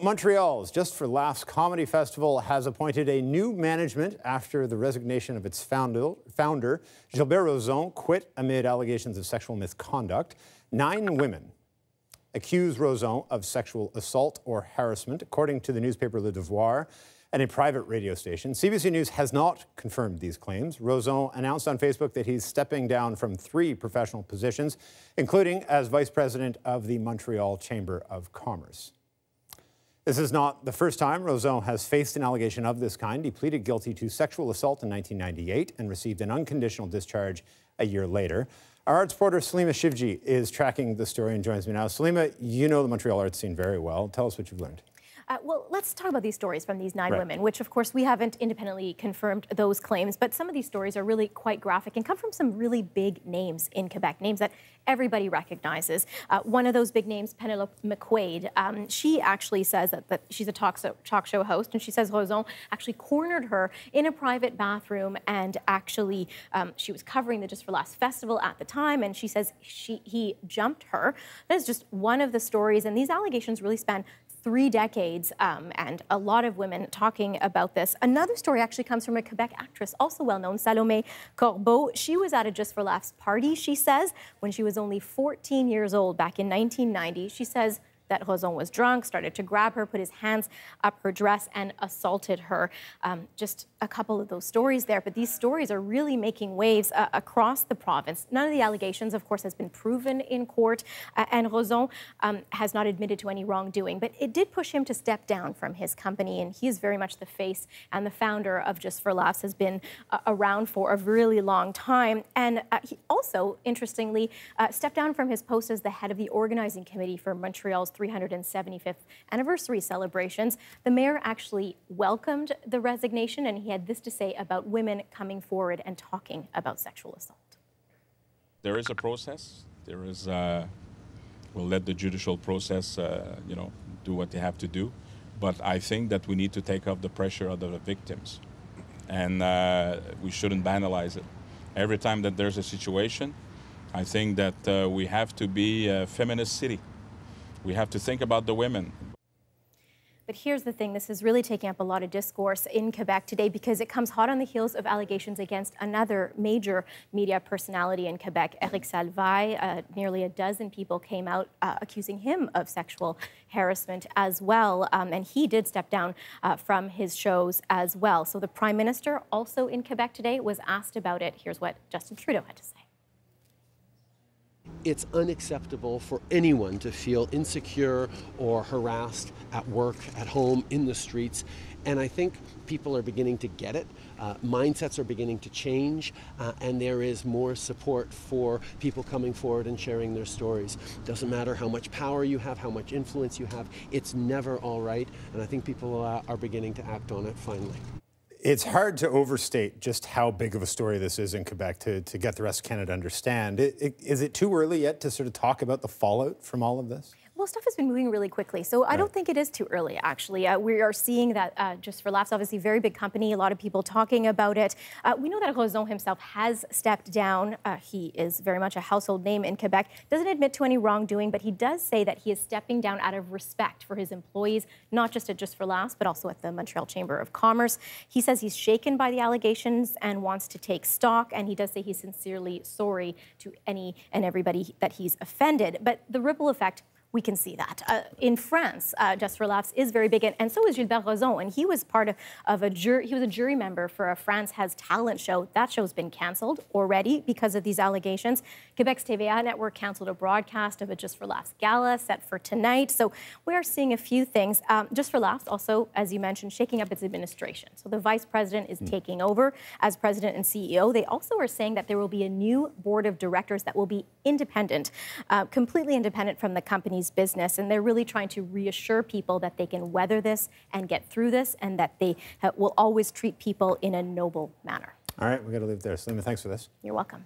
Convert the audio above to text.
Montreal's Just for Laughs Comedy Festival has appointed a new management after the resignation of its founder, Gilbert Rozon, quit amid allegations of sexual misconduct. 9 women accuse Rozon of sexual assault or harassment, according to the newspaper Le Devoir and a private radio station. CBC News has not confirmed these claims. Rozon announced on Facebook that he's stepping down from 3 professional positions, including as vice president of the Montreal Chamber of Commerce. This is not the first time Rozon has faced an allegation of this kind. He pleaded guilty to sexual assault in 1998 and received an unconditional discharge a year later. Our arts reporter Salima Shivji is tracking the story and joins me now. Salima, you know the Montreal arts scene very well. Tell us what you've learned. Well, let's talk about these stories from these 9 women, which, of course, we haven't independently confirmed those claims, but some of these stories are really quite graphic and come from some really big names in Quebec, names that everybody recognizes. One of those big names, Penelope McQuaid, she actually says that she's a talk show host, and she says Rozon actually cornered her in a private bathroom, and actually she was covering the Just for Laughs festival at the time, and she says he jumped her. That is just one of the stories, and these allegations really span 3 decades, and a lot of women talking about this. Another story actually comes from a Quebec actress, also well-known, Salome Corbeau. She was at a Just for Laughs party, she says, when she was only 14 years old back in 1990. She says that Rozon was drunk, started to grab her, put his hands up her dress, and assaulted her. Just a couple of those stories there, but these stories are really making waves across the province. None of the allegations, of course, has been proven in court, and Rozon has not admitted to any wrongdoing, but it did push him to step down from his company, and he is very much the face and the founder of Just for Laughs, has been around for a really long time, and he also, interestingly, stepped down from his post as the head of the organizing committee for Montreal's 375th anniversary celebrations. The mayor actually welcomed the resignation, and he had this to say about women coming forward and talking about sexual assault. There is a process. There is, we'll let the judicial process, do what they have to do. But I think that we need to take off the pressure of the victims, and we shouldn't banalize it. Every time that there's a situation, I think that we have to be a feminist city. We have to think about the women. But here's the thing, this is really taking up a lot of discourse in Quebec today because it comes hot on the heels of allegations against another major media personality in Quebec, Eric Salvaille. Nearly a dozen people came out accusing him of sexual harassment as well, and he did step down from his shows as well. So the Prime Minister, also in Quebec today, was asked about it. Here's what Justin Trudeau had to say. It's unacceptable for anyone to feel insecure or harassed at work, at home, in the streets. And I think people are beginning to get it. Mindsets are beginning to change, and there is more support for people coming forward and sharing their stories. Doesn't matter how much power you have, how much influence you have, it's never all right. And I think people are beginning to act on it finally. It's hard to overstate just how big of a story this is in Quebec to get the rest of Canada to understand. Is it too early yet to sort of talk about the fallout from all of this? Well, stuff has been moving really quickly, so I don't think it is too early, actually. We are seeing that Just for Laughs, obviously, very big company, a lot of people talking about it. We know that Rozon himself has stepped down. He is very much a household name in Quebec, doesn't admit to any wrongdoing, but he does say that he is stepping down out of respect for his employees, not just at Just for Laughs, but also at the Montreal Chamber of Commerce. He says he's shaken by the allegations and wants to take stock, and he does say he's sincerely sorry to any and everybody that he's offended. But the ripple effect, we can see that. In France, Just for Laughs is very big, and so is Gilbert Rozon, and he was part of a jury. He was a jury member for a France Has Talent show. That show's been cancelled already because of these allegations. Quebec's TVA network cancelled a broadcast of a Just for Laughs gala set for tonight. So we are seeing a few things. Just for Laughs also, as you mentioned, shaking up its administration. So the vice president is taking over as president and CEO. They also are saying that there will be a new board of directors that will be independent, completely independent from the company's business, and they're really trying to reassure people that they can weather this and get through this, and that they will always treat people in a noble manner. All right, we got to leave it there. Salima, thanks for this. You're welcome.